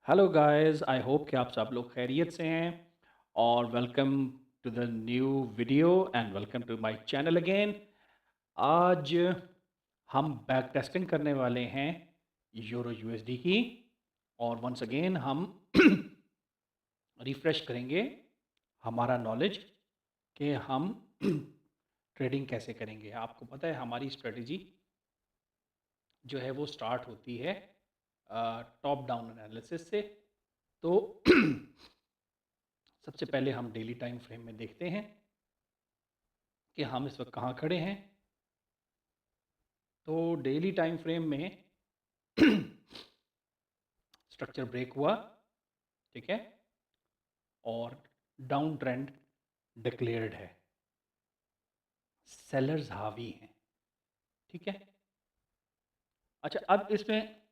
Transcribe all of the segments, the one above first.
Hello guys, I hope कि आप सब लोग खैरियत से हैं और welcome to the new video and welcome to my channel again. आज हम बैक टेस्टिंग करने वाले हैं यूरो यूएसडी की और वंस अगेन हम रिफ़्रेश करेंगे हमारा नॉलेज कि हम ट्रेडिंग कैसे करेंगे। आपको पता है हमारी स्ट्रेटजी जो है वो स्टार्ट होती है टॉप डाउन एनालिसिस से। तो सबसे पहले हम डेली टाइम फ्रेम में देखते हैं कि हम इस वक्त कहाँ खड़े हैं। तो डेली टाइम फ्रेम में स्ट्रक्चर ब्रेक हुआ, ठीक है, और डाउन ट्रेंड डिक्लेयर्ड है, सेलर्स हावी हैं, ठीक है। अच्छा, अब इसमें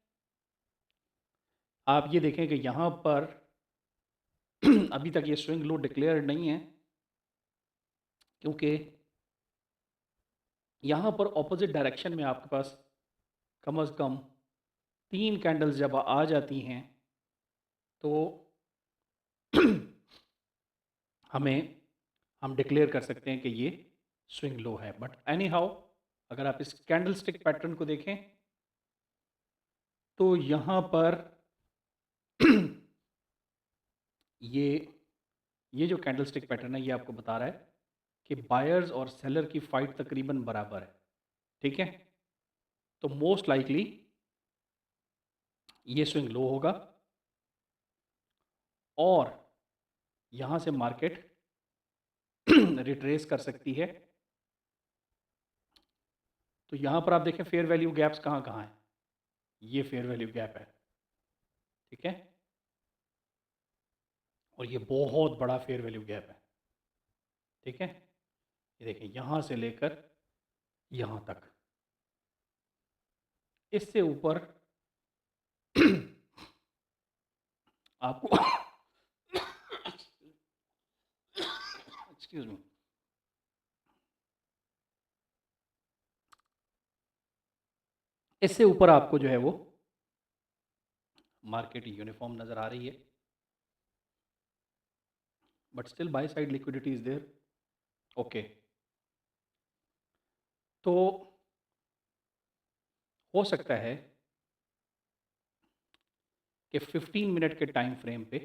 आप ये देखें कि यहाँ पर अभी तक ये स्विंग लो डिक्लेयर्ड नहीं है, क्योंकि यहाँ पर ऑपोजिट डायरेक्शन में आपके पास कम से कम 3 कैंडल्स जब आ जाती हैं तो हमें हम डिक्लेयर कर सकते हैं कि ये स्विंग लो है। बट एनी हाउ, अगर आप इस कैंडल स्टिक पैटर्न को देखें तो यहाँ पर ये ये जो कैंडल स्टिक पैटर्न है ये आपको बता रहा है कि बायर्स और सेलर की फाइट तकरीबन बराबर है, ठीक है। तो मोस्ट लाइकली ये स्विंग लो होगा और यहाँ से मार्केट रिट्रेस कर सकती है। तो यहाँ पर आप देखें फेयर वैल्यू गैप्स कहाँ कहाँ हैं। ये फेयर वैल्यू गैप है, ठीक है, और ये बहुत बड़ा फेयर वैल्यू गैप है, ठीक है। ये देखें यहाँ से लेकर यहाँ तक, इससे ऊपर आपको एक्सक्यूज मी, इससे ऊपर आपको जो है वो मार्केट यूनिफॉर्म नज़र आ रही है, but still buy side liquidity is there. Okay, तो हो सकता है कि 15 मिनट के टाइम फ्रेम पे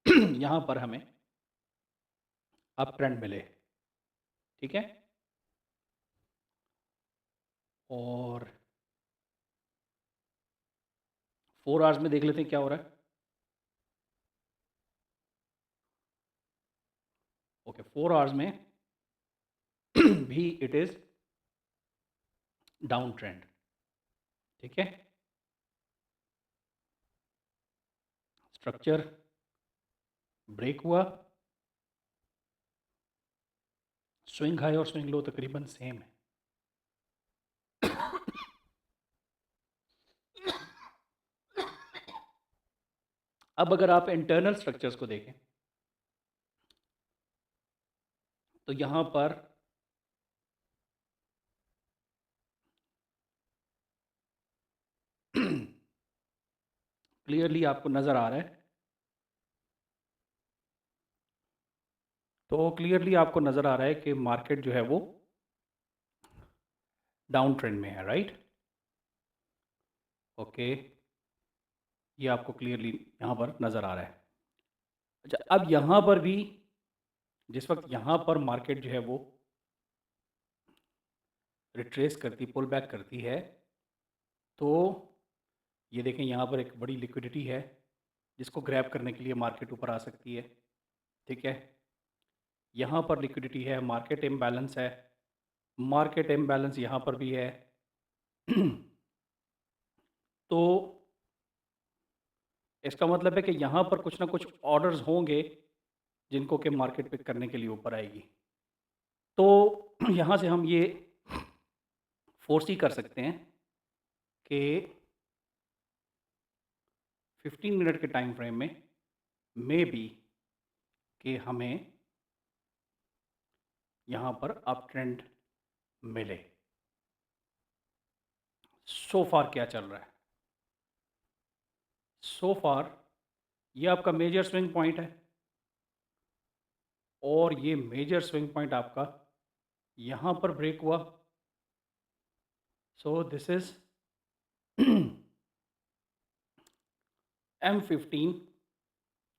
यहाँ पर हमें अप ट्रेंड मिले, ठीक है। और 4 आवर्स में देख लेते हैं क्या हो रहा है। ओके, 4 आवर्स में भी इट इज़ डाउन ट्रेंड, ठीक है। स्ट्रक्चर ब्रेक हुआ, स्विंग हाई और स्विंग लो तकरीबन सेम है। अब अगर आप इंटरनल स्ट्रक्चर्स को देखें तो यहाँ पर क्लियरली आपको नज़र आ रहा है, तो क्लियरली आपको नज़र आ रहा है कि मार्केट जो है वो डाउन ट्रेंड में है, राइट। ओके, ये आपको क्लियरली यहाँ पर नज़र आ रहा है। अच्छा, अब यहाँ पर भी जिस वक्त यहाँ पर मार्केट जो है वो रिट्रेस करती, पुल बैक करती है, तो ये देखें यहाँ पर एक बड़ी लिक्विडिटी है जिसको ग्रैब करने के लिए मार्केट ऊपर आ सकती है, ठीक है। यहाँ पर लिक्विडिटी है, मार्केट इम्बैलेंस है, मार्केट इम्बैलेंस यहाँ पर भी है। तो इसका मतलब है कि यहाँ पर कुछ ना कुछ ऑर्डर्स होंगे जिनको कि मार्केट पिक करने के लिए ऊपर आएगी। तो यहाँ से हम ये फोर्स ही कर सकते हैं कि 15 मिनट के टाइम फ्रेम में मे बी कि हमें यहाँ पर अप ट्रेंड मिले। सो फार क्या चल रहा है? सो फार ये आपका मेजर स्विंग पॉइंट है और ये मेजर स्विंग पॉइंट आपका यहाँ पर ब्रेक हुआ। So this is M15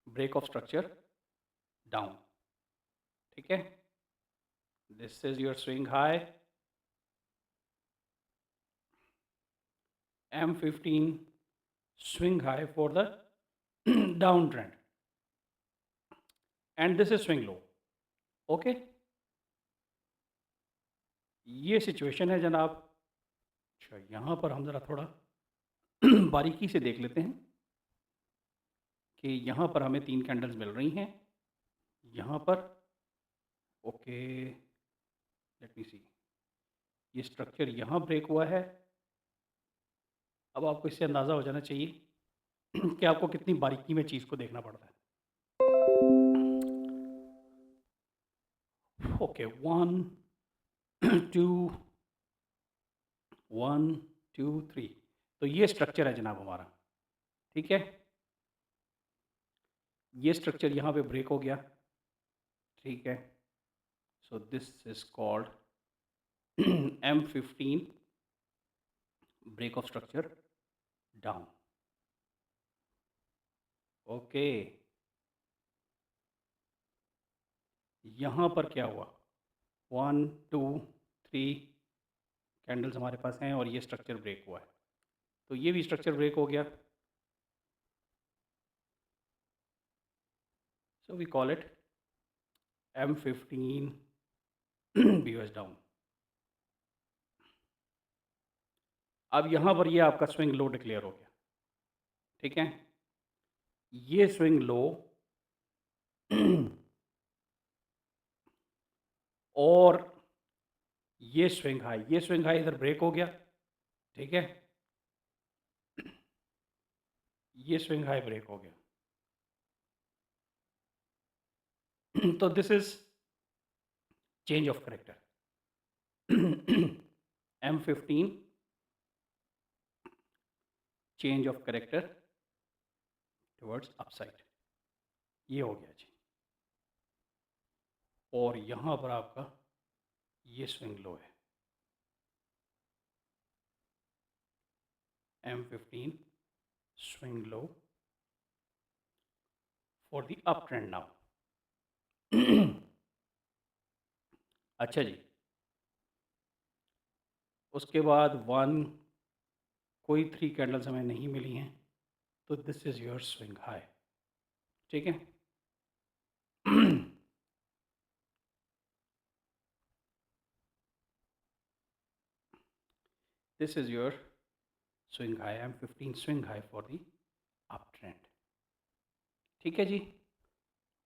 break of structure down. ठीक है, this is your swing high, M15 swing high for the downtrend and this is swing low। Okay, ये सिचुएशन है जनाब। अच्छा, यहाँ पर हम ज़रा थोड़ा बारीकी से देख लेते हैं कि यहाँ पर हमें 3 कैंडल्स मिल रही हैं। यहाँ पर ओके, लेट मी सी, ये स्ट्रक्चर यहाँ ब्रेक हुआ है। अब आपको इससे अंदाज़ा हो जाना चाहिए कि आपको कितनी बारीकी में चीज़ को देखना पड़ता है। ओके, 1 2 1 2 3, तो ये स्ट्रक्चर है जनाब हमारा। ठीक है, ये स्ट्रक्चर यहाँ पे ब्रेक हो गया। ठीक है, so this is called M15 break of structure down. Okay, यहाँ पर क्या हुआ, 1 2 3 कैंडल्स हमारे पास हैं और ये स्ट्रक्चर ब्रेक हुआ है, तो ये भी स्ट्रक्चर ब्रेक हो गया। So we call it M15 BOS down. अब यहाँ पर ये आपका स्विंग लो डिक्लेयर हो गया। ठीक है, ये स्विंग लो और ये स्विंग हाई, ये स्विंग हाई इधर ब्रेक हो गया। ठीक है, ये स्विंग हाई ब्रेक हो गया। तो this is change of character. M15 change of character towards upside, ये हो गया जी। और यहाँ पर आपका ये स्विंग लो है, M15 swing low for the up trend now. अच्छा जी, उसके बाद 1 कोई 3 कैंडल्स हमें नहीं मिली हैं, तो this is your swing high. ठीक है, this is your swing high, M15 swing high for the up trend. ठीक है जी,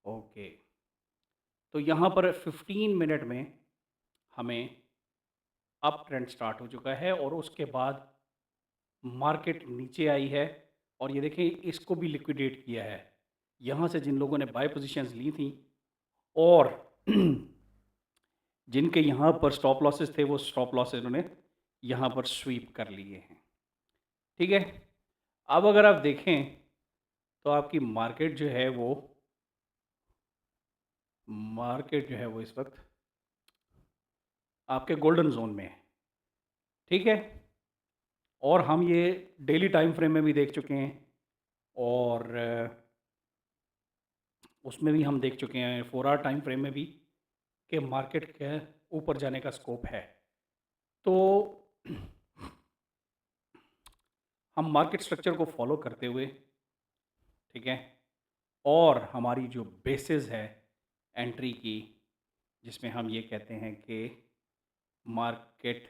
ओके। तो यहाँ पर 15 मिनट में हमें अप ट्रेंड स्टार्ट हो चुका है और उसके बाद मार्केट नीचे आई है और ये देखें इसको भी लिक्विडेट किया है। यहाँ से जिन लोगों ने बाय पोजीशंस ली थी और जिनके यहाँ पर स्टॉप लॉसेस थे, वो स्टॉप लॉसेस उन्होंने यहाँ पर स्वीप कर लिए हैं। ठीक है, अब अगर आप देखें तो आपकी मार्केट जो है वो इस वक्त आपके गोल्डन जोन में है। ठीक है, और हम ये डेली टाइम फ्रेम में भी देख चुके हैं और उसमें भी हम देख चुके हैं 4 आवर टाइम फ्रेम में भी कि मार्केट के ऊपर जाने का स्कोप है। तो हम मार्केट स्ट्रक्चर को फॉलो करते हुए, ठीक है, और हमारी जो बेसिस है एंट्री की, जिसमें हम ये कहते हैं कि मार्केट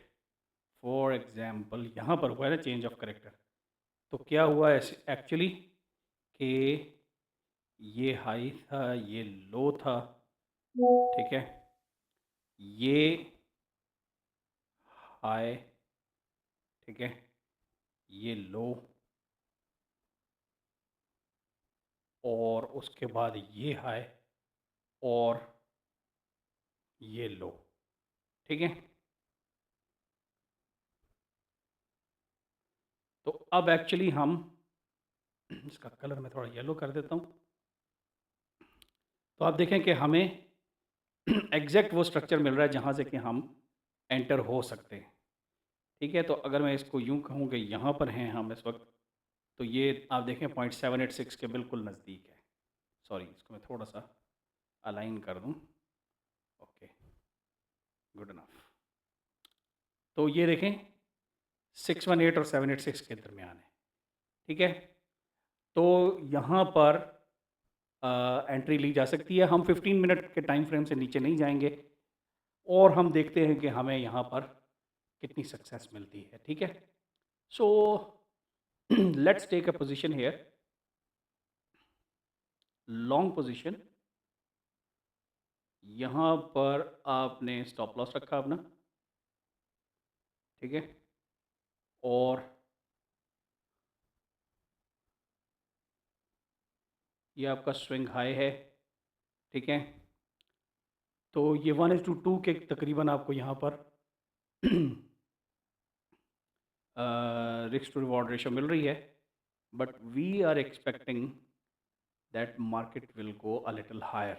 फॉर एग्जांपल यहाँ पर हुआ है ना चेंज ऑफ करेक्टर, तो क्या हुआ एक्चुअली कि ये हाई था, ये लो था। ठीक है, ये हाई, ठीक है, ये लो और उसके बाद ये हाई और ये लो। ठीक है, तो अब एक्चुअली हम इसका कलर मैं थोड़ा येलो कर देता हूँ। तो आप देखें कि हमें एग्जैक्ट वो स्ट्रक्चर मिल रहा है जहाँ से कि हम एंटर हो सकते हैं। ठीक है, तो अगर मैं इसको यूँ कहूँ कि यहाँ पर हैं हम इस वक्त, तो ये आप देखें 0.786 के बिल्कुल नज़दीक है। सॉरी, इसको मैं थोड़ा सा अलाइन कर दूँ। Okay, good enough. तो ये देखें 618 और 786 के दरमियान है। ठीक है, तो यहाँ पर एंट्री ली जा सकती है। हम 15 मिनट के टाइम फ्रेम से नीचे नहीं जाएंगे और हम देखते हैं कि हमें यहाँ पर कितनी सक्सेस मिलती है। ठीक है, so let's take a position here, long position. यहाँ पर आपने स्टॉप लॉस रखा अपना। ठीक है, और ये आपका स्विंग हाई है। ठीक है, तो ये 1:2 के तकरीबन आपको यहाँ पर रिस्क टू रिवॉर्ड रेशो मिल रही है, but we are expecting that market will go a little higher.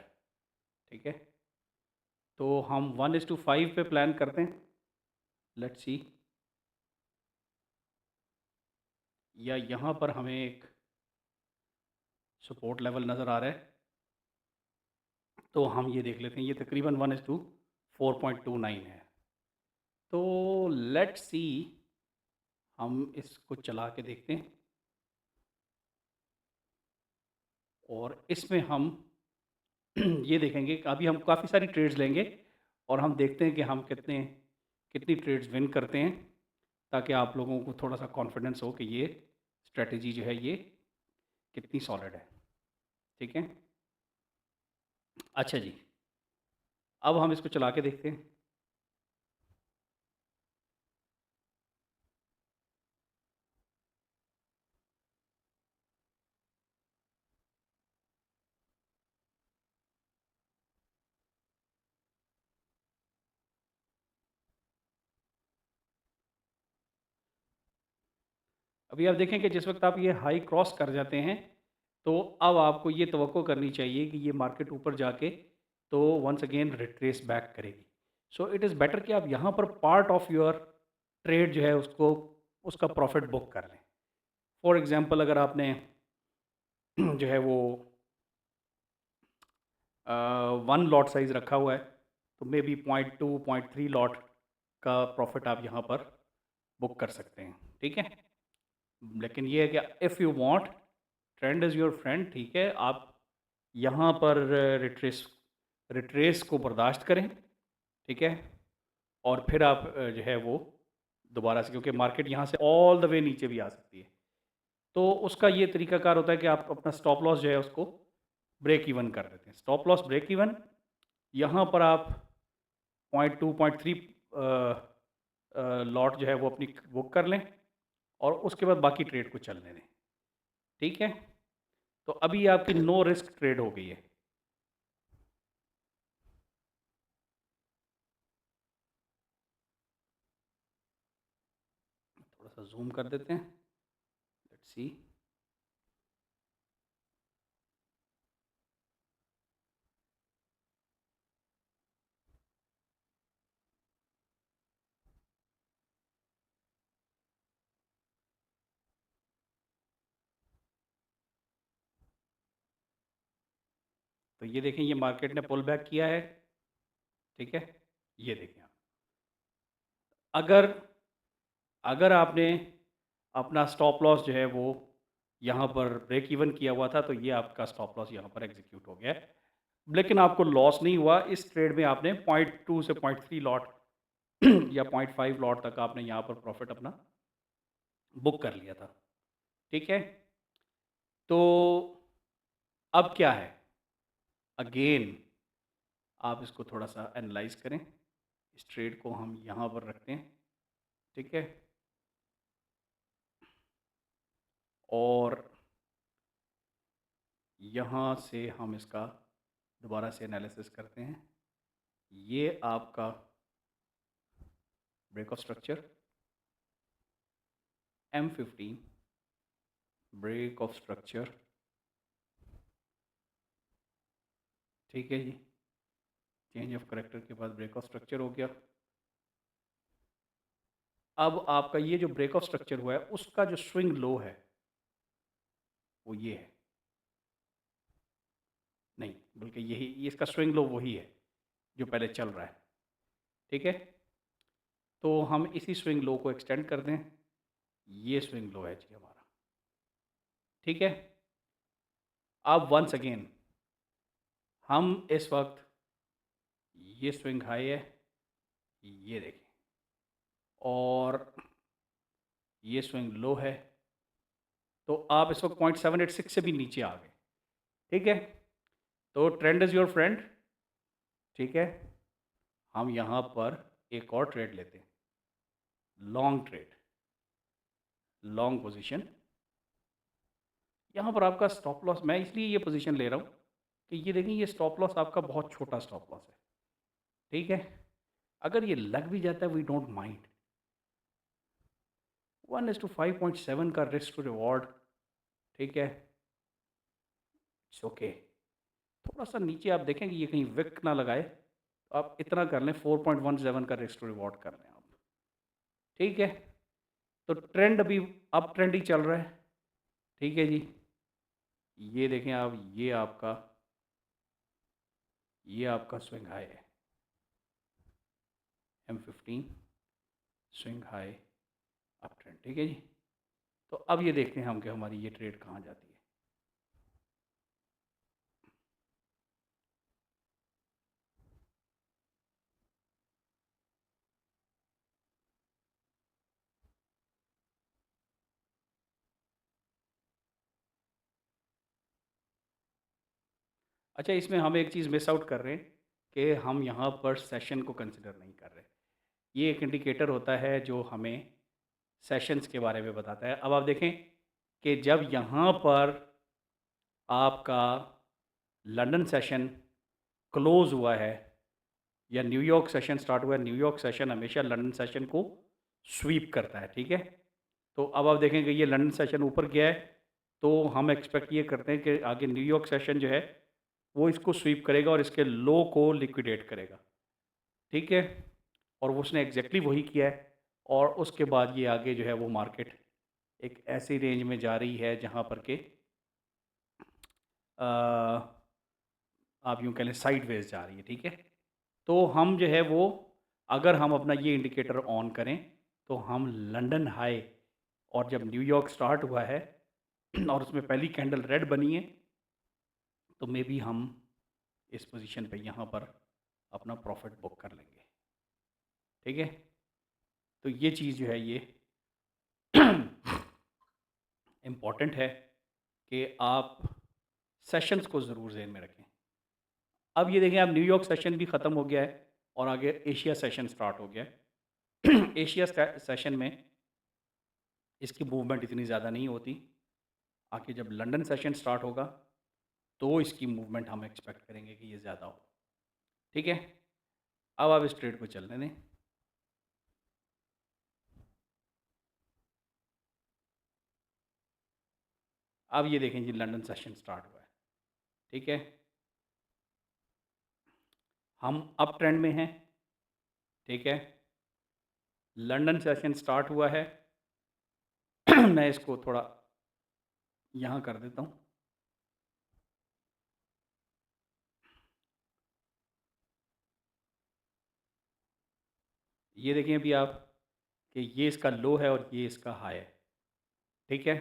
ठीक है, तो हम 1:5 पे प्लान करते हैं। लेट्स सी, या यहाँ पर हमें एक सपोर्ट लेवल नज़र आ रहा है, तो हम ये देख लेते हैं। ये तकरीबन 1:4.29 है। तो लेट्स सी, हम इसको चला के देखते हैं और इसमें हम ये देखेंगे कि अभी हम काफ़ी सारी ट्रेड्स लेंगे और हम देखते हैं कि हम कितनी ट्रेड्स विन करते हैं, ताकि आप लोगों को थोड़ा सा कॉन्फिडेंस हो कि ये स्ट्रेटजी जो है ये कितनी सॉलिड है। ठीक है, अच्छा जी, अब हम इसको चला के देखते हैं। अभी आप देखें कि जिस वक्त आप ये हाई क्रॉस कर जाते हैं, तो अब आपको ये तवक्को करनी चाहिए कि ये मार्केट ऊपर जाके तो वंस अगेन रिट्रेस बैक करेगी। सो इट इज़ बेटर कि आप यहाँ पर पार्ट ऑफ योर ट्रेड जो है उसको उसका प्रॉफिट बुक कर लें। फॉर एग्जांपल, अगर आपने जो है वो 1 लॉट साइज़ रखा हुआ है, तो मे बी 0.2 0.3 लॉट का प्रॉफिट आप यहाँ पर बुक कर सकते हैं। ठीक है, लेकिन ये है कि if you want, trend is your friend. ठीक है, आप यहाँ पर रिट्रेस रिट्रेस को बर्दाश्त करें। ठीक है, और फिर आप जो है वो दोबारा से, क्योंकि मार्केट यहाँ से ऑल द वे नीचे भी आ सकती है, तो उसका ये तरीकाकार होता है कि आप अपना स्टॉप लॉस जो है उसको ब्रेक इवन कर देते हैं। स्टॉप लॉस ब्रेक इवन, यहाँ पर आप 0.2 0.3 लॉट जो है वो अपनी बुक कर लें और उसके बाद बाकी ट्रेड को चलने दें। ठीक है, तो अभी आपकी नो रिस्क ट्रेड हो गई है। थोड़ा सा जूम कर देते हैं, लेट्स सी। तो ये देखें, ये मार्केट ने पुल बैक किया है। ठीक है, ये देखें आप, अगर अगर आपने अपना स्टॉप लॉस जो है वो यहाँ पर ब्रेक इवन किया हुआ था, तो ये आपका स्टॉप लॉस यहाँ पर एग्जीक्यूट हो गया है, लेकिन आपको लॉस नहीं हुआ। इस ट्रेड में आपने 0.2 से 0.3 लॉट या 0.5 लॉट तक आपने यहाँ पर प्रॉफिट अपना बुक कर लिया था। ठीक है, तो अब क्या है, अगेन आप इसको थोड़ा सा एनालाइज करें। इस ट्रेड को हम यहाँ पर रखते हैं। ठीक है, और यहाँ से हम इसका दोबारा से एनालिसिस करते हैं। ये आपका break of structure M15 break of structure, ठीक है जी, चेंज ऑफ करेक्टर के बाद ब्रेक ऑफ स्ट्रक्चर हो गया। अब आपका ये जो ब्रेक ऑफ स्ट्रक्चर हुआ है उसका जो स्विंग लो है वो ये है, नहीं बल्कि यही ये इसका स्विंग लो वही है जो पहले चल रहा है, ठीक है। तो हम इसी स्विंग लो को एक्सटेंड कर दें, ये स्विंग लो है जी हमारा, ठीक है। अब वंस अगेन हम इस वक्त ये स्विंग हाई है, ये देखें, और ये स्विंग लो है, तो आप इस वक्त 0.786 से भी नीचे आ गए, ठीक है। तो ट्रेंड इज़ योर फ्रेंड, ठीक है। हम यहाँ पर एक और ट्रेड लेते हैं, लॉन्ग ट्रेड, लॉन्ग पोजीशन। यहाँ पर आपका स्टॉप लॉस, मैं इसलिए ये पोजीशन ले रहा हूँ कि ये देखें ये स्टॉप लॉस आपका बहुत छोटा स्टॉप लॉस है, ठीक है। अगर ये लग भी जाता है वी डोंट माइंड, 1:5.7 का रिस्क टू रिवॉर्ड, ठीक है, इट्स ओके। थोड़ा सा नीचे आप देखें कि ये कहीं विक ना लगाए, तो आप इतना कर लें, 4.17 का रिस्क टू रिवॉर्ड कर लें आप, ठीक है। तो ट्रेंड अभी अप ट्रेंड ही चल रहा है, ठीक है जी। ये देखें आप, ये आपका स्विंग हाई है, M15 swing high up trend, ठीक है जी। तो अब ये देखते हैं हम कि हमारी ये ट्रेड कहाँ जाती है। अच्छा, इसमें हम एक चीज़ मिस आउट कर रहे हैं कि हम यहाँ पर सेशन को कंसिडर नहीं कर रहे। ये एक इंडिकेटर होता है जो हमें सेशंस के बारे में बताता है। अब आप देखें कि जब यहाँ पर आपका लंदन सेशन क्लोज़ हुआ है या न्यूयॉर्क सेशन स्टार्ट हुआ है, न्यूयॉर्क सेशन हमेशा लंदन सेशन को स्वीप करता है, ठीक है। तो अब आप देखेंगे ये लंदन सेशन ऊपर गया है, तो हम एक्सपेक्ट ये करते हैं कि आगे न्यूयॉर्क सेशन जो है वो इसको स्वीप करेगा और इसके लो को लिक्विडेट करेगा, ठीक है। और वो उसने एग्जैक्टली वही किया है, और उसके बाद ये आगे जो है वो मार्केट एक ऐसी रेंज में जा रही है जहाँ पर के आप यूँ कह लें साइडवेज जा रही है, ठीक है। तो हम जो है वो, अगर हम अपना ये इंडिकेटर ऑन करें तो हम लंदन हाई और जब न्यूयॉर्क स्टार्ट हुआ है और उसमें पहली कैंडल रेड बनी है, तो मे बी हम इस पोजीशन पे यहाँ पर अपना प्रॉफिट बुक कर लेंगे, ठीक है। तो ये चीज़ जो है ये इम्पॉर्टेंट है कि आप सेशंस को ज़रूर ज़हन में रखें। अब ये देखें, अब न्यूयॉर्क सेशन भी ख़त्म हो गया है और आगे एशिया सेशन स्टार्ट हो गया है। एशिया सेशन में इसकी मूवमेंट इतनी ज़्यादा नहीं होती, आके जब लंदन सेशन स्टार्ट होगा तो इसकी मूवमेंट हम एक्सपेक्ट करेंगे कि ये ज़्यादा हो, ठीक है। अब आप इस ट्रेड को चलने दें। अब ये देखें जी लंदन सेशन स्टार्ट हुआ है, ठीक है, हम अप ट्रेंड में हैं, ठीक है। लंदन सेशन स्टार्ट हुआ है। मैं इसको थोड़ा यहाँ कर देता हूँ। ये देखें अभी आप कि ये इसका लो है और ये इसका हाई है, ठीक है।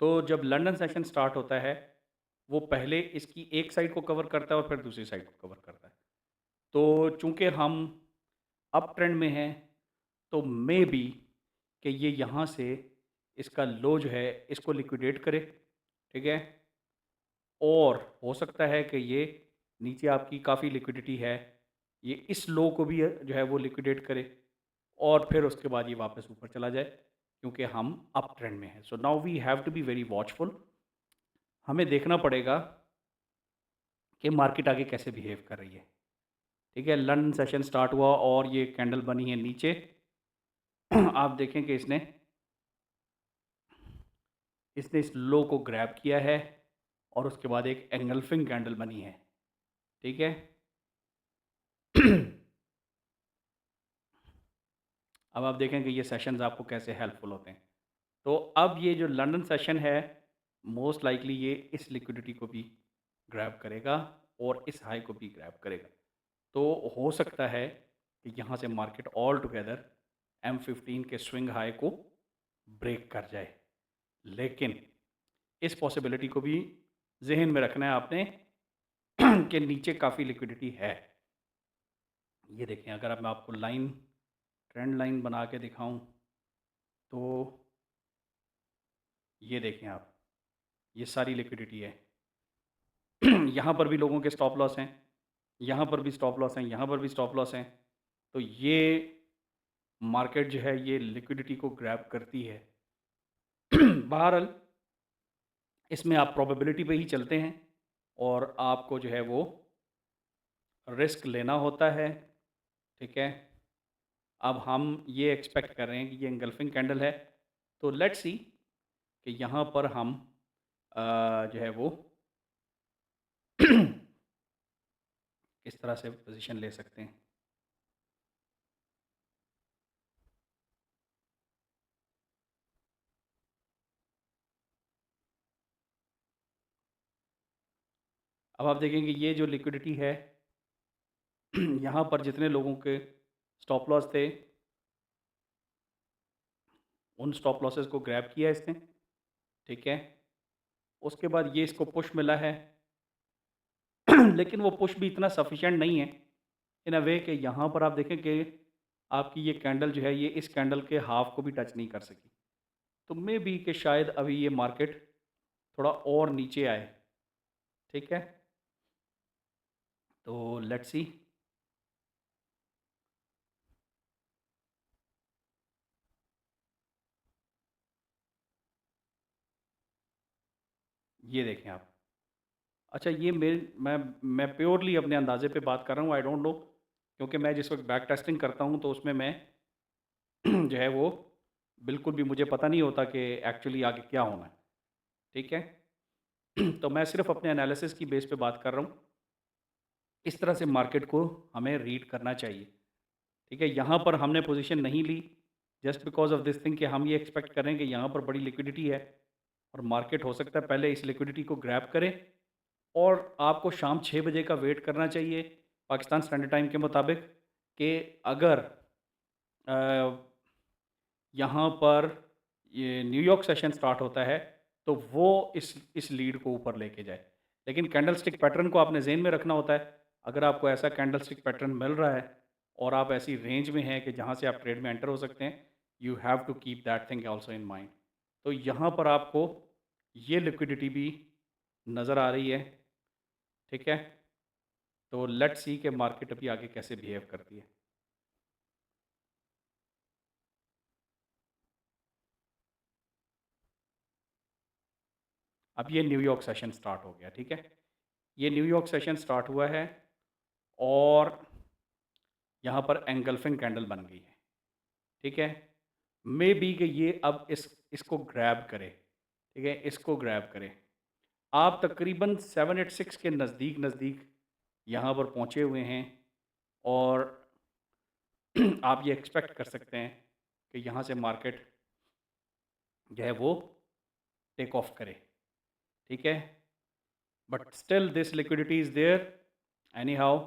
तो जब लंदन सेशन स्टार्ट होता है वो पहले इसकी एक साइड को कवर करता है और फिर दूसरी साइड को कवर करता है। तो चूंकि हम अप ट्रेंड में हैं तो मे बी कि ये यहाँ से इसका लो जो है इसको लिक्विडेट करे, ठीक है। और हो सकता है कि ये नीचे आपकी काफ़ी लिक्विडिटी है, ये इस लो को भी जो है वो लिक्विडेट करे और फिर उसके बाद ये वापस ऊपर चला जाए, क्योंकि हम अप ट्रेंड में हैं। So now we have to be very watchful. हमें देखना पड़ेगा कि मार्केट आगे कैसे बिहेव कर रही है, ठीक है। लंदन सेशन स्टार्ट हुआ और ये कैंडल बनी है नीचे। आप देखें कि इसने इसने इस लो को ग्रैब किया है और उसके बाद एक एंगल्फिंग कैंडल बनी है, ठीक है। अब आप देखें कि ये सेशंस आपको कैसे हेल्पफुल होते हैं। तो अब ये जो लंदन सेशन है, मोस्ट लाइकली ये इस लिक्विडिटी को भी ग्रैब करेगा और इस हाई को भी ग्रैब करेगा। तो हो सकता है कि यहाँ से मार्केट ऑल टुगेदर M15 के स्विंग हाई को ब्रेक कर जाए। लेकिन इस पॉसिबिलिटी को भी ज़हन में रखना है आपने कि नीचे काफ़ी लिक्विडिटी है। ये देखें, अगर अब मैं आपको लाइन ट्रेंड लाइन बना के दिखाऊं तो ये देखें आप, ये सारी लिक्विडिटी है। यहाँ पर भी लोगों के स्टॉप लॉस हैं, यहाँ पर भी स्टॉप लॉस हैं, यहाँ पर भी स्टॉप लॉस हैं। तो ये मार्केट जो है ये लिक्विडिटी को ग्रैब करती है। बहरहाल इसमें आप प्रोबेबिलिटी पे ही चलते हैं और आपको जो है वो रिस्क लेना होता है, ठीक है। अब हम ये एक्सपेक्ट कर रहे हैं कि ये एंगल्फिंग कैंडल है, तो लेट्स सी कि यहाँ पर हम जो है वो किस तरह से पोजीशन ले सकते हैं। अब आप देखेंगे ये जो लिक्विडिटी है यहाँ पर जितने लोगों के स्टॉप लॉस थे उन स्टॉप लॉसेस को ग्रैब किया इसने, ठीक है। उसके बाद ये इसको पुश मिला है लेकिन वो पुश भी इतना सफिशिएंट नहीं है इन अ वे कि यहाँ पर आप देखें कि आपकी ये कैंडल जो है ये इस कैंडल के हाफ को भी टच नहीं कर सकी। तो मे बी कि शायद अभी ये मार्केट थोड़ा और नीचे आए, ठीक है। तो लेट्स सी। ये देखें आप, अच्छा ये मैं प्योरली अपने अंदाजे पे बात कर रहा हूँ, आई डोंट नो, क्योंकि मैं जिस वक्त बैक टेस्टिंग करता हूँ तो उसमें मैं जो है वो बिल्कुल भी मुझे पता नहीं होता कि एक्चुअली आगे क्या होना है, ठीक है। तो मैं सिर्फ अपने एनालिसिस की बेस पे बात कर रहा हूँ। इस तरह से मार्केट को हमें रीड करना चाहिए, ठीक है। यहाँ पर हमने पोजीशन नहीं ली just because of this thing कि हम ये एक्सपेक्ट करें कि यहाँ पर बड़ी लिक्विडिटी है और मार्केट हो सकता है पहले इस लिक्विडिटी को ग्रैब करे और आपको शाम 6 बजे का वेट करना चाहिए पाकिस्तान स्टैंडर्ड टाइम के मुताबिक कि अगर अ, यहाँ पर ये न्यूयॉर्क सेशन स्टार्ट होता है तो वो इस लीड को ऊपर लेके जाए। लेकिन कैंडल स्टिक पैटर्न को आपने जेन में रखना होता है। अगर आपको ऐसा कैंडल स्टिक पैटर्न मिल रहा है और आप ऐसी रेंज में हैं कि जहाँ से आप ट्रेड में एंटर हो सकते हैं, you have to keep that thing also in mind. तो यहाँ पर आपको ये लिक्विडिटी भी नज़र आ रही है, ठीक है। तो लेट्स सी कि मार्केट अभी आगे कैसे बिहेव करती है। अब ये न्यूयॉर्क सेशन स्टार्ट हो गया, ठीक है। ये न्यूयॉर्क सेशन स्टार्ट हुआ है और यहाँ पर एंगल्फिंग कैंडल बन गई है, ठीक है। मे बी कि ये अब इसको ग्रैब करे, ठीक है, इसको ग्रैब करे। आप तकरीबन 786 के नज़दीक नज़दीक यहाँ पर पहुँचे हुए हैं और आप ये एक्सपेक्ट कर सकते हैं कि यहाँ से मार्केट जो है वो टेक ऑफ करे, ठीक है। But still this liquidity is there anyhow.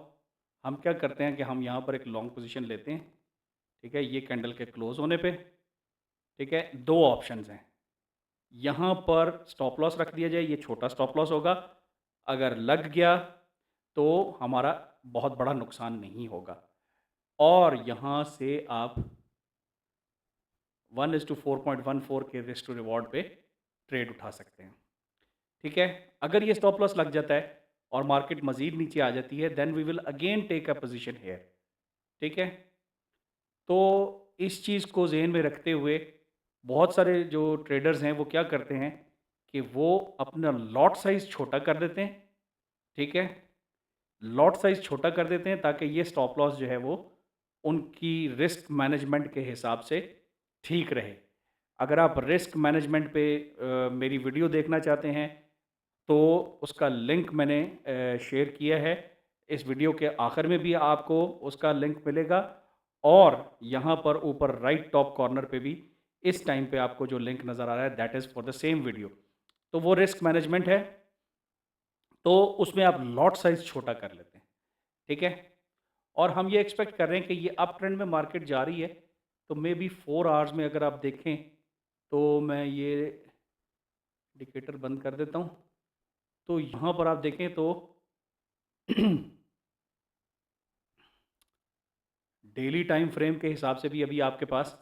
हम क्या करते हैं कि हम यहाँ पर एक लॉन्ग पोजीशन लेते हैं, ठीक है। ये कैंडल के क्लोज होने पे, ठीक है, दो ऑप्शंस हैं। यहाँ पर स्टॉप लॉस रख दिया जाए, ये छोटा स्टॉप लॉस होगा, अगर लग गया तो हमारा बहुत बड़ा नुकसान नहीं होगा और यहाँ से आप 1:4.14 के रिस्क टू रिवॉर्ड पे ट्रेड उठा सकते हैं, ठीक है। अगर ये स्टॉप लॉस लग जाता है और मार्केट मज़ीद नीचे आ जाती है then we will again take a position here, ठीक है। तो इस चीज़ को ज़हन में रखते हुए बहुत सारे जो ट्रेडर्स हैं वो क्या करते हैं कि वो अपना लॉट साइज़ छोटा कर देते हैं, ठीक है। लॉट साइज़ छोटा कर देते हैं ताकि ये स्टॉप लॉस जो है वो उनकी रिस्क मैनेजमेंट के हिसाब से ठीक रहे। अगर आप रिस्क मैनेजमेंट पे मेरी वीडियो देखना चाहते हैं तो उसका लिंक मैंने शेयर किया है। इस वीडियो के आखिर में भी आपको उसका लिंक मिलेगा और यहाँ पर ऊपर राइट टॉप कॉर्नर पे भी इस टाइम पे आपको जो लिंक नज़र आ रहा है that is for the same video. तो वो रिस्क मैनेजमेंट है, तो उसमें आप लॉट साइज़ छोटा कर लेते हैं, ठीक है? और हम ये एक्सपेक्ट कर रहे हैं कि ये अप ट्रेंड में मार्केट जा रही है, तो मे बी 4 आवर्स में अगर आप देखें, तो मैं ये इंडिकेटर बंद कर देता हूँ। तो यहाँ पर आप देखें तो डेली टाइम फ्रेम के हिसाब से भी अभी आपके पास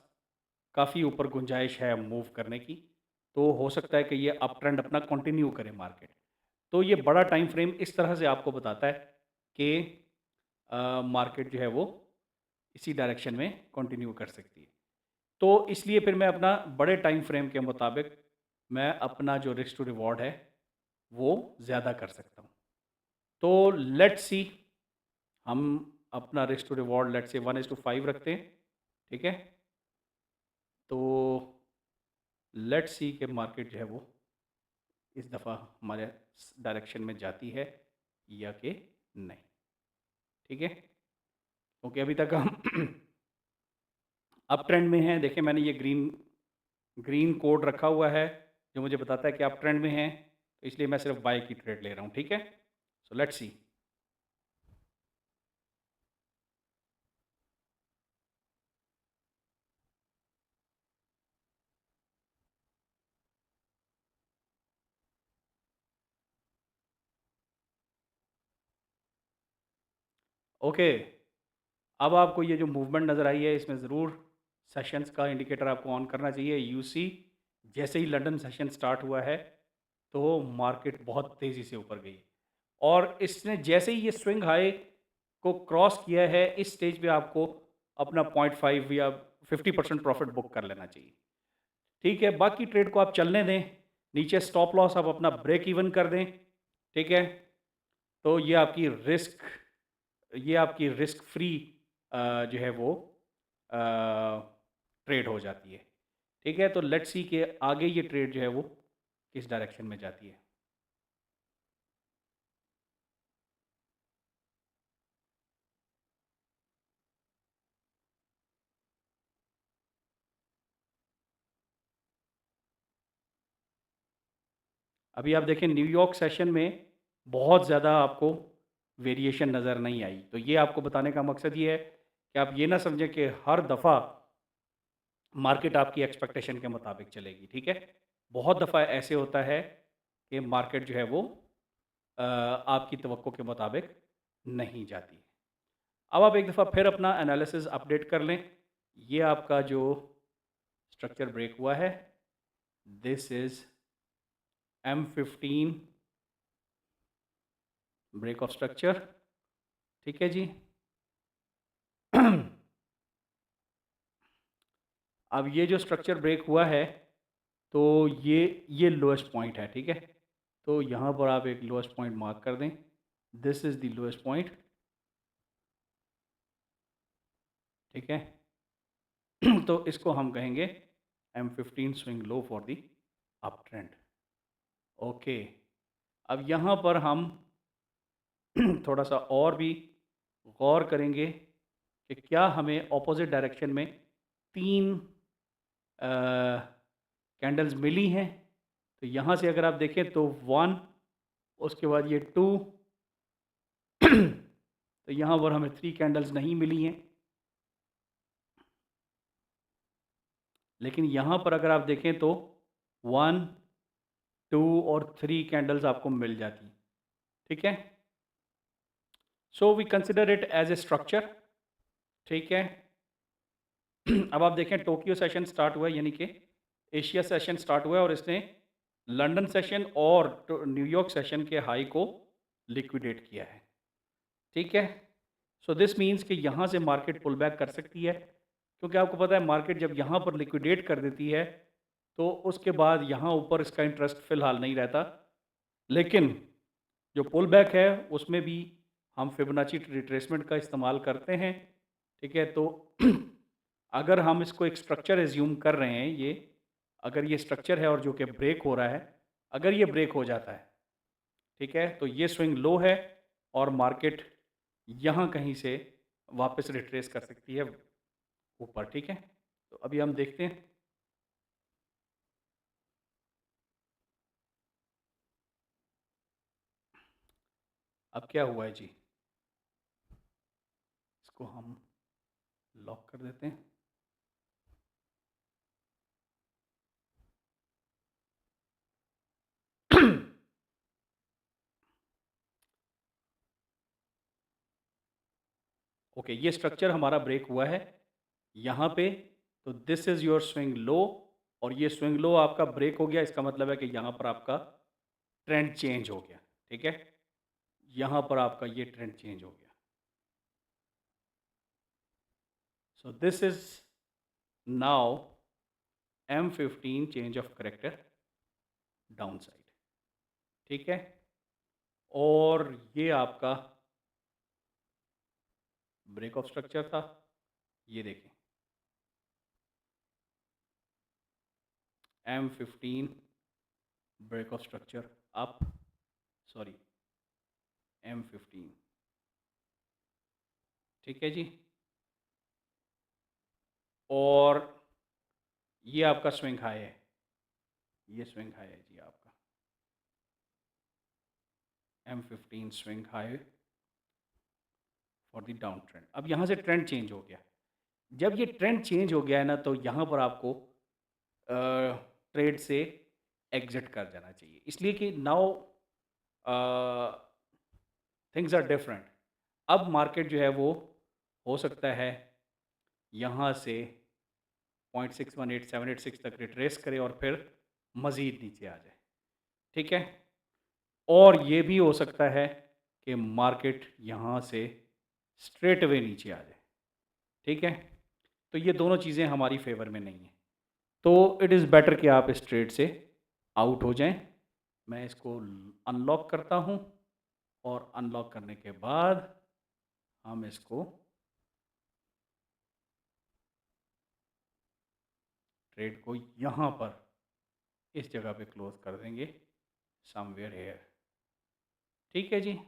काफ़ी ऊपर गुंजाइश है मूव करने की। तो हो सकता है कि ये अप ट्रेंड अपना कंटिन्यू करे मार्केट। तो ये बड़ा टाइम फ्रेम इस तरह से आपको बताता है कि मार्केट जो है वो इसी डायरेक्शन में कंटिन्यू कर सकती है। तो इसलिए फिर मैं अपना बड़े टाइम फ्रेम के मुताबिक मैं अपना जो रिस्क टू रिवॉर्ड है वो ज़्यादा कर सकता हूँ। तो लेट्स सी, हम अपना risk to reward let's say 1:5 रखते हैं, ठीक है? तो लेट्स सी कि मार्केट जो है वो इस दफ़ा हमारे डायरेक्शन में जाती है या कि नहीं, ठीक है? क्योंकि अभी तक हम अप ट्रेंड में हैं। देखिए मैंने ये ग्रीन ग्रीन कोड रखा हुआ है जो मुझे बताता है कि अप ट्रेंड में है, तो इसलिए मैं सिर्फ बाय की ट्रेड ले रहा हूँ, ठीक है? So let's C. ओके, अब आपको ये जो मूवमेंट नज़र आई है इसमें ज़रूर सेशंस का इंडिकेटर आपको ऑन करना चाहिए। यू सी जैसे ही लंदन सेशन स्टार्ट हुआ है तो मार्केट बहुत तेज़ी से ऊपर गई और इसने जैसे ही ये स्विंग हाई को क्रॉस किया है, इस स्टेज पे आपको अपना 0.5 या 50% प्रॉफिट बुक कर लेना चाहिए, ठीक है? बाकी ट्रेड को आप चलने दें, नीचे स्टॉप लॉस आप अपना ब्रेक इवन कर दें, ठीक है? तो ये आपकी रिस्क फ्री जो है वो ट्रेड हो जाती है, ठीक है? तो लेट्स सी कि आगे ये ट्रेड जो है वो किस डायरेक्शन में जाती है। अभी आप देखें न्यूयॉर्क सेशन में बहुत ज़्यादा आपको वेरिएशन नज़र नहीं आई। तो ये आपको बताने का मकसद ये है कि आप ये ना समझें कि हर दफ़ा मार्केट आपकी एक्सपेक्टेशन के मुताबिक चलेगी, ठीक है? बहुत दफ़ा ऐसे होता है कि मार्केट जो है वो आपकी तवक्को के मुताबिक नहीं जाती। अब आप एक दफ़ा फिर अपना एनालिसिस अपडेट कर लें। ये आपका जो स्ट्रक्चर ब्रेक हुआ है, this is M15 break of structure, ठीक है जी? अब ये जो स्ट्रक्चर ब्रेक हुआ है, तो ये लोएस्ट पॉइंट है, ठीक है? तो यहाँ पर आप एक लोएस्ट पॉइंट मार्क कर दें। This is the lowest point, ठीक है? तो इसको हम कहेंगे M15 swing low for the up trend. Okay, अब यहाँ पर हम थोड़ा सा और भी गौर करेंगे कि क्या हमें ऑपोजिट डायरेक्शन में 3 कैंडल्स मिली हैं। तो यहाँ से अगर आप देखें तो 1, उसके बाद ये 2, तो यहाँ पर हमें 3 कैंडल्स नहीं मिली हैं। लेकिन यहाँ पर अगर आप देखें तो 1, 2 और 3 कैंडल्स आपको मिल जाती, ठीक है? So we consider it as a structure, ठीक है? अब आप देखें टोक्यो सेशन स्टार्ट हुआ है, यानी कि एशिया सेशन स्टार्ट हुआ है और इसने लंदन सेशन और न्यूयॉर्क सेशन के हाई को लिक्विडेट किया है, ठीक है? सो दिस मीन्स कि यहाँ से मार्केट पुल बैक कर सकती है, क्योंकि आपको पता है मार्केट जब यहाँ पर लिक्विडेट कर देती है तो उसके बाद यहाँ ऊपर इसका इंटरेस्ट फ़िलहाल नहीं रहता। लेकिन जो पुल बैक है उसमें भी हम फिबोनाची रिट्रेसमेंट का इस्तेमाल करते हैं, ठीक है? तो अगर हम इसको एक स्ट्रक्चर एज्यूम कर रहे हैं, ये अगर ये स्ट्रक्चर है और जो कि ब्रेक हो रहा है, अगर ये ब्रेक हो जाता है, ठीक है, तो ये स्विंग लो है और मार्केट यहाँ कहीं से वापस रिट्रेस कर सकती है ऊपर, ठीक है। तो अभी हम देखते हैं। अब क्या हुआ है जी, इसको हम लॉक कर देते हैं। ओके, ये स्ट्रक्चर हमारा ब्रेक हुआ है यहाँ पे, तो this is your swing low, और ये स्विंग लो आपका ब्रेक हो गया, इसका मतलब है कि यहाँ पर आपका ट्रेंड चेंज हो गया, ठीक है। यहाँ पर आपका ये ट्रेंड चेंज हो गया। सो this is now M15 change of character down side, ठीक है। और ये आपका ब्रेक ऑफ स्ट्रक्चर था, ये देखें M15 break of structure up, sorry M15, ठीक है जी। और ये आपका स्विंग हाई है, ये स्विंग हाई है जी आपका M15 swing high for the down trend. अब यहाँ से ट्रेंड चेंज हो गया, जब ये ट्रेंड चेंज हो गया है ना, तो यहाँ पर आपको ट्रेड से एग्जिट कर जाना चाहिए, इसलिए कि नाउ थिंग्स आर डिफरेंट। अब मार्केट जो है वो हो सकता है यहाँ से 0.618786 तक रिट्रेस करे और फिर मज़ीद नीचे आ जाए, ठीक है। और ये भी हो सकता है कि मार्केट यहाँ से स्ट्रेट अवे नीचे आ जाए, ठीक है। तो ये दोनों चीज़ें हमारी फेवर में नहीं हैं, तो इट इज़ बेटर कि आप इस ट्रेड से आउट हो जाएं। मैं इसको अनलॉक करता हूं, और अनलॉक करने के बाद हम इसको ट्रेड को यहाँ पर इस जगह पे क्लोज कर देंगे, समवेयर हेयर, ठीक है जी।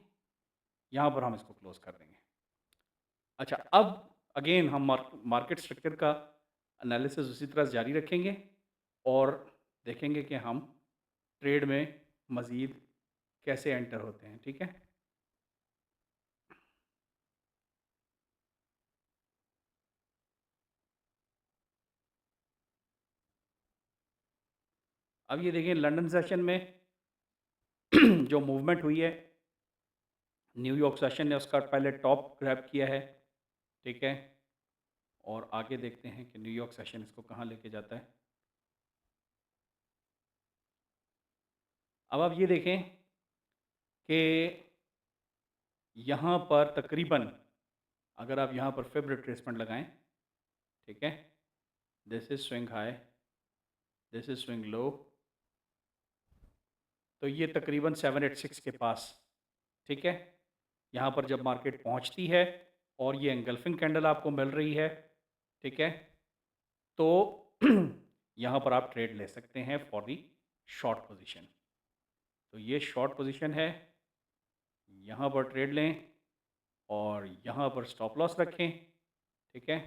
यहाँ पर हम इसको क्लोज कर देंगे। अच्छा, अब अगेन हम मार्केट स्ट्रक्चर का एनालिसिस उसी तरह जारी रखेंगे और देखेंगे कि हम ट्रेड में मज़ीद कैसे एंटर होते हैं, ठीक है। अब ये देखिए लंदन सेशन में जो मूवमेंट हुई है, न्यूयॉर्क सेशन ने उसका पहले टॉप ग्रैब किया है, ठीक है। और आगे देखते हैं कि न्यूयॉर्क सेशन इसको कहाँ लेके जाता है। अब आप ये देखें कि यहाँ पर तकरीबन, अगर आप यहाँ पर फिब रिट्रेसमेंट लगाएं, ठीक है, this is swing high, this is swing low, तो ये तकरीबन 786 के पास, ठीक है। यहाँ पर जब मार्केट पहुँचती है और ये एंगल्फिंग कैंडल आपको मिल रही है, ठीक है, तो यहाँ पर आप ट्रेड ले सकते हैं फॉर दी शॉर्ट पोजीशन। तो ये शॉर्ट पोजीशन है, यहाँ पर ट्रेड लें और यहाँ पर स्टॉप लॉस रखें, ठीक है।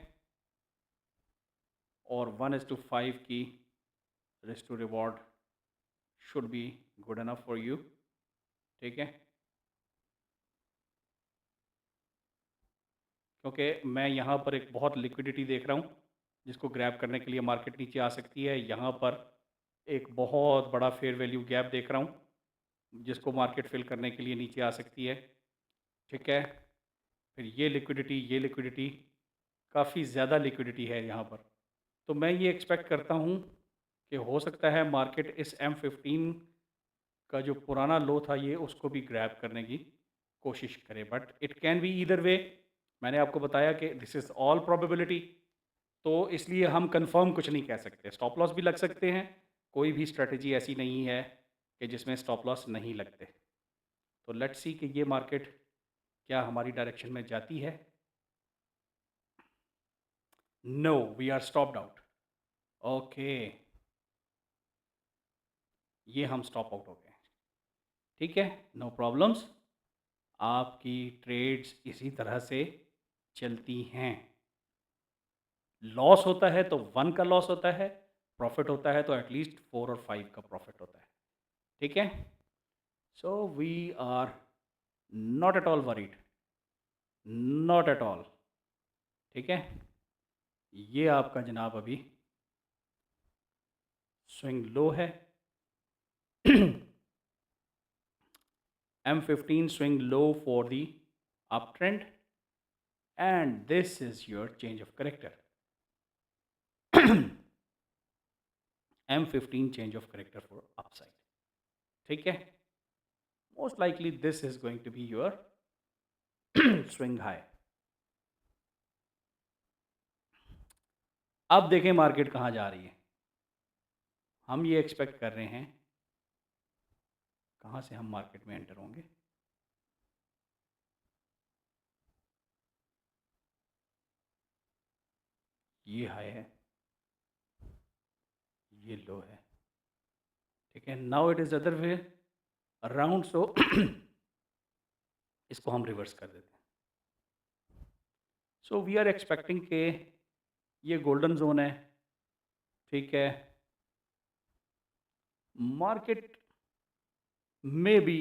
और 1:5 की risk to reward should be good enough for you, ठीक है। क्योंकि मैं यहाँ पर एक बहुत लिक्विडिटी देख रहा हूँ जिसको ग्रैब करने के लिए मार्केट नीचे आ सकती है। यहाँ पर एक बहुत बड़ा फेयर वैल्यू गैप देख रहा हूँ जिसको मार्केट फिल करने के लिए नीचे आ सकती है, ठीक है। फिर ये लिक्विडिटी काफ़ी ज़्यादा लिक्विडिटी है यहाँ पर। तो मैं ये एक्सपेक्ट करता हूँ कि हो सकता है मार्केट इस M15 का जो पुराना लो था ये उसको भी ग्रैब करने की कोशिश करे, but it can be either way. मैंने आपको बताया कि दिस इज़ ऑल प्रोबेबिलिटी, तो इसलिए हम कंफर्म कुछ नहीं कह सकते। स्टॉप लॉस भी लग सकते हैं, कोई भी स्ट्रेटजी ऐसी नहीं है कि जिसमें स्टॉप लॉस नहीं लगते। तो लेट्स सी कि ये मार्केट क्या हमारी डायरेक्शन में जाती है। No, we are stopped out. Okay, ये हम स्टॉप आउट हो गए। ठीक है, नो प्रॉब्लम्स। आपकी ट्रेड्स इसी तरह से चलती हैं। लॉस होता है तो 1 का लॉस होता है, प्रॉफिट होता है तो एटलीस्ट 4 और 5 का प्रॉफिट होता है। ठीक है, so we are not at all worried, not at all. ठीक है, ये आपका जनाब अभी स्विंग लो है। M15 swing low for the uptrend, and this is your change of character. M15 change of character for upside. ठीक है, most likely this is going to be your swing high. अब देखें market कहाँ जा रही है। हम ये एक्सपेक्ट कर रहे हैं, कहाँ से हम मार्केट में एंटर होंगे। ये हाई है, ये लो है। ठीक है, now it is other way around, so इसको हम रिवर्स कर देते हैं। सो वी आर एक्सपेक्टिंग के ये गोल्डन जोन है। ठीक है, मार्केट में भी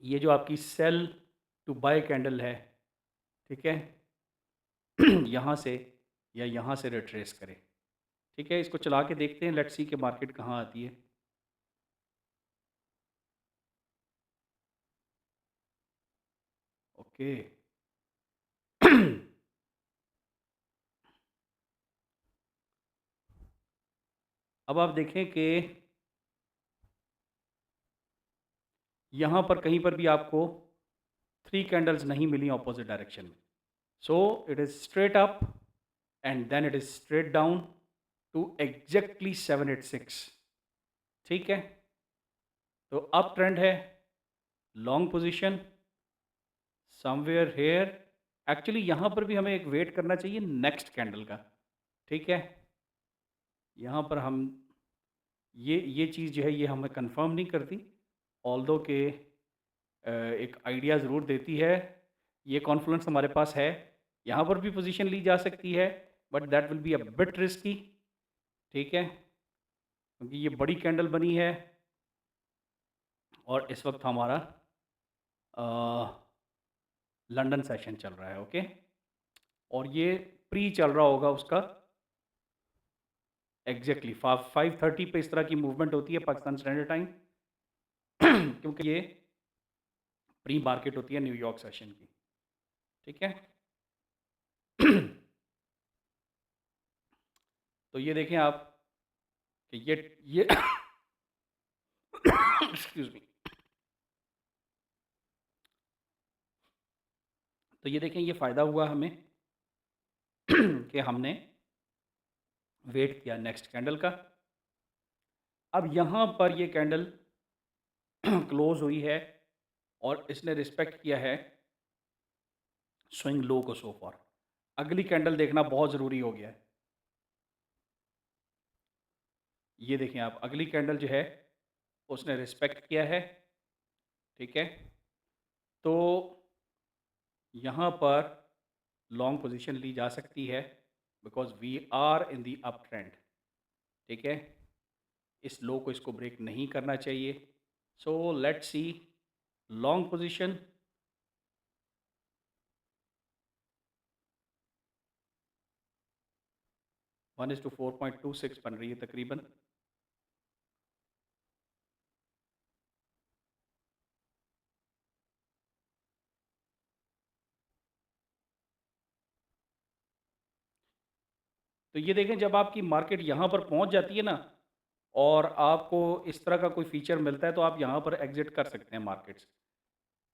ये जो आपकी सेल टू बाय कैंडल है, ठीक है, यहाँ से या यहाँ से रिट्रेस करे। ठीक है, इसको चला के देखते हैं, लेट्स सी कि मार्केट कहाँ आती है। ओके अब आप देखें कि यहाँ पर कहीं पर भी आपको 3 कैंडल्स नहीं मिली ऑपोजिट डायरेक्शन में। So it is straight up and then it is straight down to exactly 786। ठीक है, तो अप ट्रेंड है, long position somewhere here. Actually यहाँ पर भी हमें एक वेट करना चाहिए नेक्स्ट कैंडल का। ठीक है, यहाँ पर हम ये चीज़ जो है ये हमें कंफर्म नहीं करती, ऑल्दो के एक आइडिया ज़रूर देती है। ये कॉन्फ्लुएंस हमारे पास है, यहाँ पर भी पोजीशन ली जा सकती है, but that will be a bit risky. ठीक है, क्योंकि ये बड़ी कैंडल बनी है और इस वक्त हमारा लंदन सेशन चल रहा है। ओके, और ये प्री चल रहा होगा उसका एग्जैक्टली 5:30 पे इस तरह की मूवमेंट होती है पाकिस्तान स्टैंडर्ड टाइम क्योंकि ये प्री मार्केट होती है न्यूयॉर्क सेशन की। ठीक है तो ये देखें आप कि ये एक्सक्यूज मी, तो ये देखें ये फ़ायदा हुआ हमें कि हमने वेट किया नेक्स्ट कैंडल का। अब यहाँ पर ये कैंडल क्लोज हुई है और इसने रिस्पेक्ट किया है स्विंग लो को सो फॉर। अगली कैंडल देखना बहुत ज़रूरी हो गया है। ये देखें आप, अगली कैंडल जो है उसने रिस्पेक्ट किया है। ठीक है, तो यहाँ पर लॉन्ग पोजीशन ली जा सकती है because we are in the up trend. ठीक है, इस लो को इसको ब्रेक नहीं करना चाहिए। So let's see long position. One is to 4.26 बन रही है तकरीबन। तो ये देखें जब आपकी मार्केट यहाँ पर पहुँच जाती है ना और आपको इस तरह का कोई फीचर मिलता है तो आप यहाँ पर एग्जिट कर सकते हैं मार्केट्स।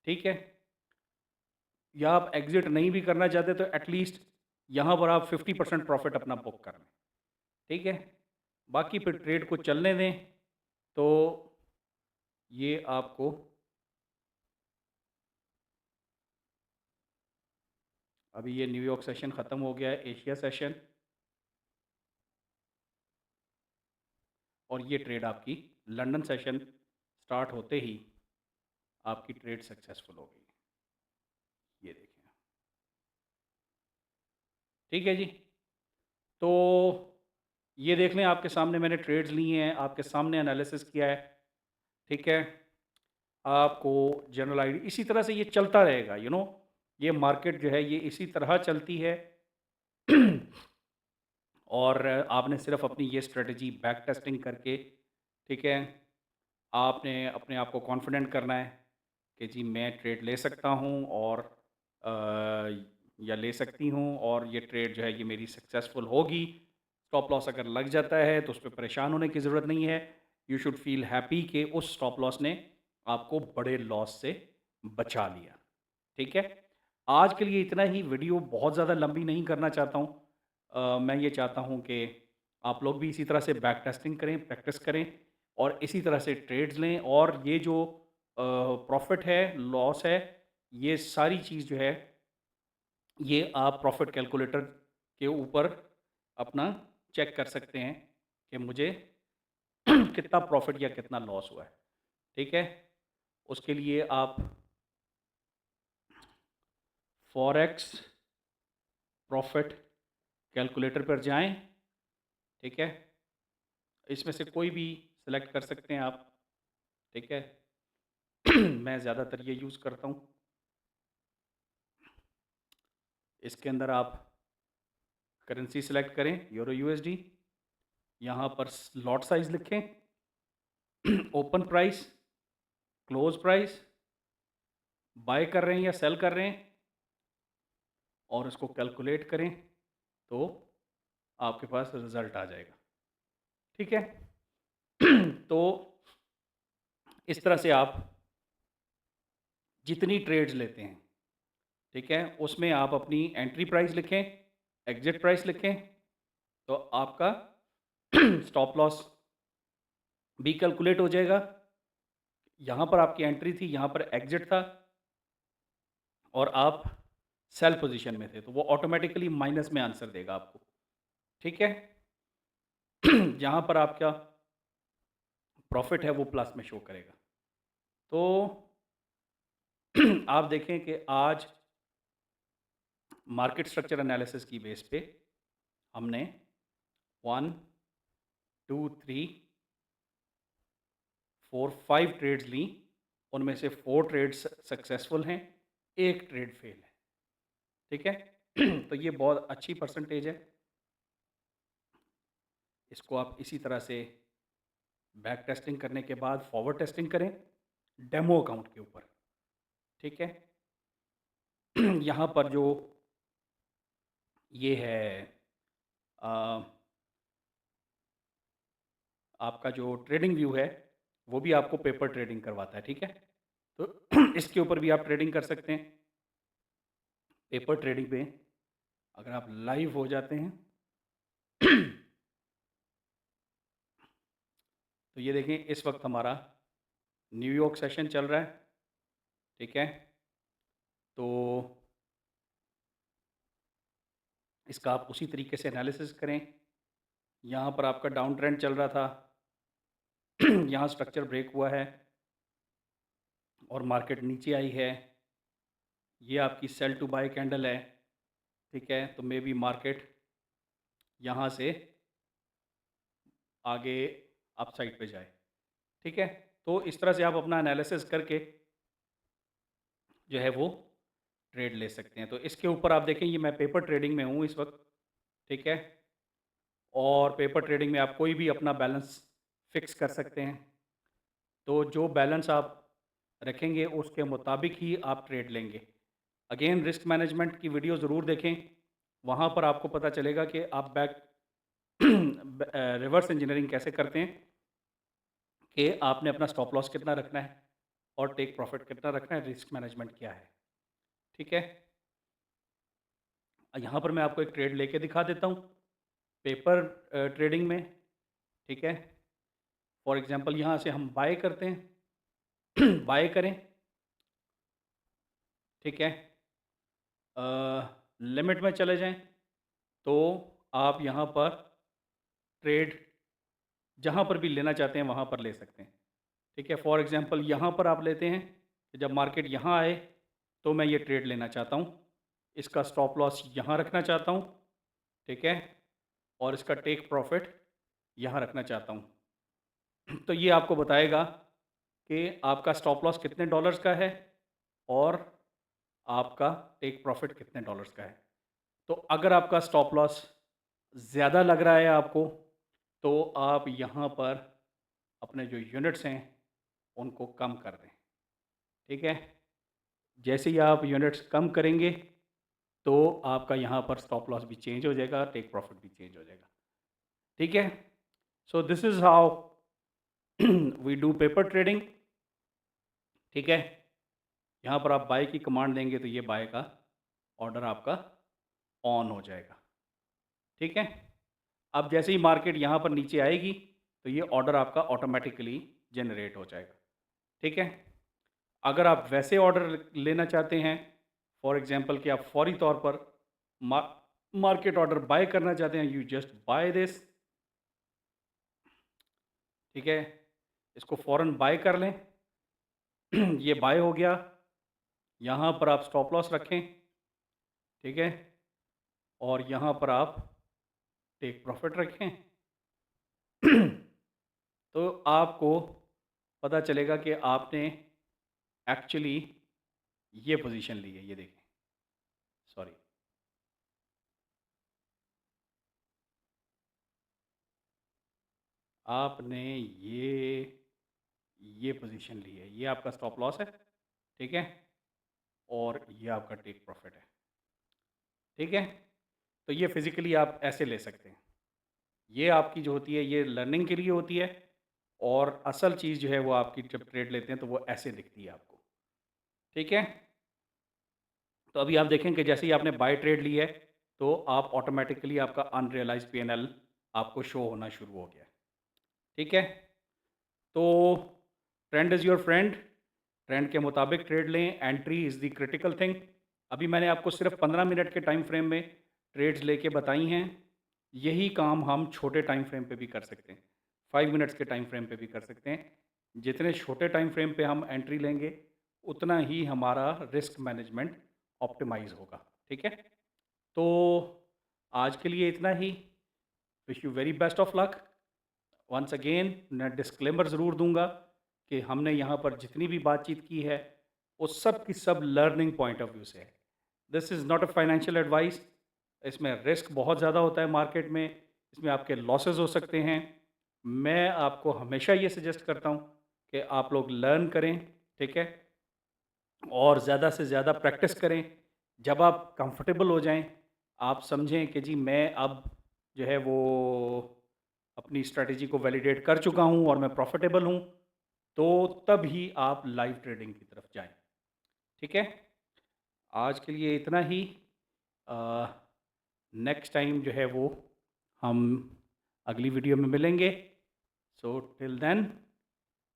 ठीक है, या आप एग्जिट नहीं भी करना चाहते तो एटलीस्ट यहाँ पर आप 50% प्रॉफिट अपना बुक कर लें। ठीक है, बाकी फिर ट्रेड को चलने दें। तो ये आपको अभी ये न्यूयॉर्क सेशन ख़त्म हो गया है, एशिया सेशन। और ये ट्रेड आपकी लंदन सेशन स्टार्ट होते ही आपकी ट्रेड सक्सेसफुल हो गई। ये देखें, ठीक है जी। तो ये देख लें, आपके सामने मैंने ट्रेड्स लिए हैं, आपके सामने एनालिसिस किया है, ठीक है। आपको जनरल आइडिया इसी तरह से ये चलता रहेगा, ये मार्केट जो है ये इसी तरह चलती है। और आपने सिर्फ अपनी ये स्ट्रेटजी बैक टेस्टिंग करके, ठीक है, आपने अपने आप को कॉन्फिडेंट करना है कि जी मैं ट्रेड ले सकता हूँ और या ले सकती हूँ, और ये ट्रेड जो है ये मेरी सक्सेसफुल होगी। स्टॉप लॉस अगर लग जाता है तो उस पर परेशान होने की ज़रूरत नहीं है। यू शुड फील हैप्पी कि उस स्टॉप लॉस ने आपको बड़े लॉस से बचा लिया, ठीक है। आज के लिए इतना ही। वीडियो बहुत ज़्यादा लंबी नहीं करना चाहता हूँ। मैं ये चाहता हूँ कि आप लोग भी इसी तरह से बैक टेस्टिंग करें, प्रैक्टिस करें और इसी तरह से ट्रेड्स लें। और ये जो प्रॉफिट है, लॉस है, ये सारी चीज़ जो है ये आप प्रॉफिट कैलकुलेटर के ऊपर अपना चेक कर सकते हैं कि मुझे कितना प्रॉफिट या कितना लॉस हुआ है, ठीक है। उसके लिए आप फॉरेक्स प्रॉफिट कैलकुलेटर पर जाएं, ठीक है। इसमें से कोई भी सिलेक्ट कर सकते हैं आप, ठीक है। मैं ज़्यादातर ये यूज़ करता हूँ। इसके अंदर आप करेंसी सेलेक्ट करें, यूरो यूएसडी। यहाँ पर लॉट साइज़ लिखें, open price, close price, buy कर रहे हैं या सेल कर रहे हैं, और इसको कैलकुलेट करें तो आपके पास रिज़ल्ट आ जाएगा, ठीक है। तो इस तरह से आप जितनी ट्रेड्स लेते हैं, ठीक है, उसमें आप अपनी एंट्री प्राइस लिखें, एग्जिट प्राइस लिखें, तो आपका स्टॉप लॉस भी कैलकुलेट हो जाएगा। यहाँ पर आपकी एंट्री थी, यहाँ पर एग्जिट था, और आप सेल पोजीशन में थे, तो वो ऑटोमेटिकली माइनस में आंसर देगा आपको, ठीक है। यहाँ पर आपका प्रॉफिट है वो प्लस में शो करेगा। तो आप देखें कि आज मार्केट स्ट्रक्चर एनालिसिस की बेस पे हमने 1 2 3 4 5 ट्रेड्स ली। उनमें से 4 ट्रेड्स सक्सेसफुल हैं, एक ट्रेड फेल है, ठीक है। तो ये बहुत अच्छी परसेंटेज है। इसको आप इसी तरह से बैक टेस्टिंग करने के बाद फॉरवर्ड टेस्टिंग करें डेमो अकाउंट के ऊपर, ठीक है। यहाँ पर जो ये है आ, आपका जो ट्रेडिंग व्यू है वो भी आपको पेपर ट्रेडिंग करवाता है, ठीक है। तो इसके ऊपर भी आप ट्रेडिंग कर सकते हैं। पेपर ट्रेडिंग में अगर आप लाइव हो जाते हैं तो ये देखें, इस वक्त हमारा न्यूयॉर्क सेशन चल रहा है, ठीक है। तो इसका आप उसी तरीके से एनालिसिस करें। यहाँ पर आपका डाउन ट्रेंड चल रहा था, यहाँ स्ट्रक्चर ब्रेक हुआ है और मार्केट नीचे आई है। ये आपकी सेल टू बाय कैंडल है, ठीक है। तो मे बी मार्केट यहाँ से आगे अप साइड पे जाए, ठीक है। तो इस तरह से आप अपना एनालिसिस करके जो है वो ट्रेड ले सकते हैं। तो इसके ऊपर आप देखें, ये मैं पेपर ट्रेडिंग में हूँ इस वक्त, ठीक है। और पेपर ट्रेडिंग में आप कोई भी अपना बैलेंस फिक्स कर सकते हैं। तो जो बैलेंस आप रखेंगे उसके मुताबिक ही आप ट्रेड लेंगे। अगेन रिस्क मैनेजमेंट की वीडियो ज़रूर देखें, वहाँ पर आपको पता चलेगा कि आप बैक रिवर्स इंजीनियरिंग कैसे करते हैं, कि आपने अपना स्टॉप लॉस कितना रखना है और टेक प्रॉफिट कितना रखना है, रिस्क मैनेजमेंट क्या है, ठीक है। यहाँ पर मैं आपको एक ट्रेड लेके दिखा देता हूँ पेपर ट्रेडिंग में, ठीक है। फॉर एग्जांपल यहाँ से हम बाय करते हैं बाय करें, ठीक है। लिमिट में चले जाएं तो आप यहाँ पर ट्रेड जहाँ पर भी लेना चाहते हैं वहाँ पर ले सकते हैं। ठीक है, फॉर एग्ज़ाम्पल यहाँ पर आप लेते हैं कि जब मार्केट यहाँ आए तो मैं ये ट्रेड लेना चाहता हूँ, इसका स्टॉप लॉस यहाँ रखना चाहता हूँ, ठीक है, और इसका टेक प्रॉफिट यहाँ रखना चाहता हूँ। तो ये आपको बताएगा कि आपका स्टॉप लॉस कितने डॉलर्स का है और आपका टेक प्रॉफिट कितने डॉलर्स का है। तो अगर आपका स्टॉप लॉस ज़्यादा लग रहा है आपको, तो आप यहाँ पर अपने जो यूनिट्स हैं उनको कम कर दें। ठीक है, जैसे ही आप यूनिट्स कम करेंगे तो आपका यहाँ पर स्टॉप लॉस भी चेंज हो जाएगा, टेक प्रॉफिट भी चेंज हो जाएगा। ठीक है, so this is how we do paper trading. ठीक है, यहाँ पर आप बाय की कमांड देंगे तो ये बाय का ऑर्डर आपका ऑन हो जाएगा। ठीक है, अब जैसे ही मार्केट यहाँ पर नीचे आएगी तो ये ऑर्डर आपका ऑटोमेटिकली जनरेट हो जाएगा। ठीक है, अगर आप वैसे ऑर्डर लेना चाहते हैं, फॉर एग्जांपल कि आप फौरी तौर पर मार्केट ऑर्डर बाय करना चाहते हैं, यू जस्ट बाय दिस। ठीक है, इसको फ़ौरन बाय कर लें। ये बाय हो गया, यहाँ पर आप स्टॉप लॉस रखें। ठीक है, और यहाँ पर आप टेक प्रॉफिट रखें। तो आपको पता चलेगा कि आपने एक्चुअली ये पोजीशन ली है। ये देखें, सॉरी, आपने ये पोजीशन ली है, ये आपका स्टॉप लॉस है। ठीक है, और ये आपका टेक प्रॉफिट है। ठीक है, तो ये फिज़िकली आप ऐसे ले सकते हैं। ये आपकी जो होती है ये लर्निंग के लिए होती है, और असल चीज़ जो है वो आपकी जब ट्रेड लेते हैं तो वो ऐसे दिखती है आपको। ठीक है, तो अभी आप देखें कि जैसे ही आपने बाय ट्रेड ली है तो आप ऑटोमेटिकली आपका अनरियलाइज पीएनएल आपको शो होना शुरू हो गया है। ठीक है, तो trend is your friend, trend के मुताबिक ट्रेड लें, entry is the critical thing. अभी मैंने आपको सिर्फ 15 मिनट के टाइम फ्रेम में ट्रेड्स लेके बताई हैं। यही काम हम छोटे टाइम फ्रेम पे भी कर सकते हैं, 5 मिनट्स के टाइम फ्रेम पे भी कर सकते हैं। जितने छोटे टाइम फ्रेम पे हम एंट्री लेंगे उतना ही हमारा रिस्क मैनेजमेंट ऑप्टिमाइज़ होगा। ठीक है, तो आज के लिए इतना ही। Wish you very best of luck. Once again मैं डिस्क्लेमर ज़रूर दूंगा कि हमने यहाँ पर जितनी भी बातचीत की है वो सब की सब लर्निंग पॉइंट ऑफ व्यू से है। This is not a financial advice. इसमें रिस्क बहुत ज़्यादा होता है मार्केट में, इसमें आपके लॉसेस हो सकते हैं। मैं आपको हमेशा ये सजेस्ट करता हूँ कि आप लोग लर्न करें। ठीक है, और ज़्यादा से ज़्यादा प्रैक्टिस करें। जब आप कंफर्टेबल हो जाएं, आप समझें कि जी मैं अब जो है वो अपनी स्ट्रैटेजी को वैलिडेट कर चुका हूं और मैं प्रॉफिटेबल हूं, तो तब ही आप लाइव ट्रेडिंग की तरफ जाएं। ठीक है, आज के लिए इतना ही। नेक्स्ट टाइम जो है वो हम अगली वीडियो में मिलेंगे। सो टिल देन,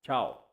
चाओ।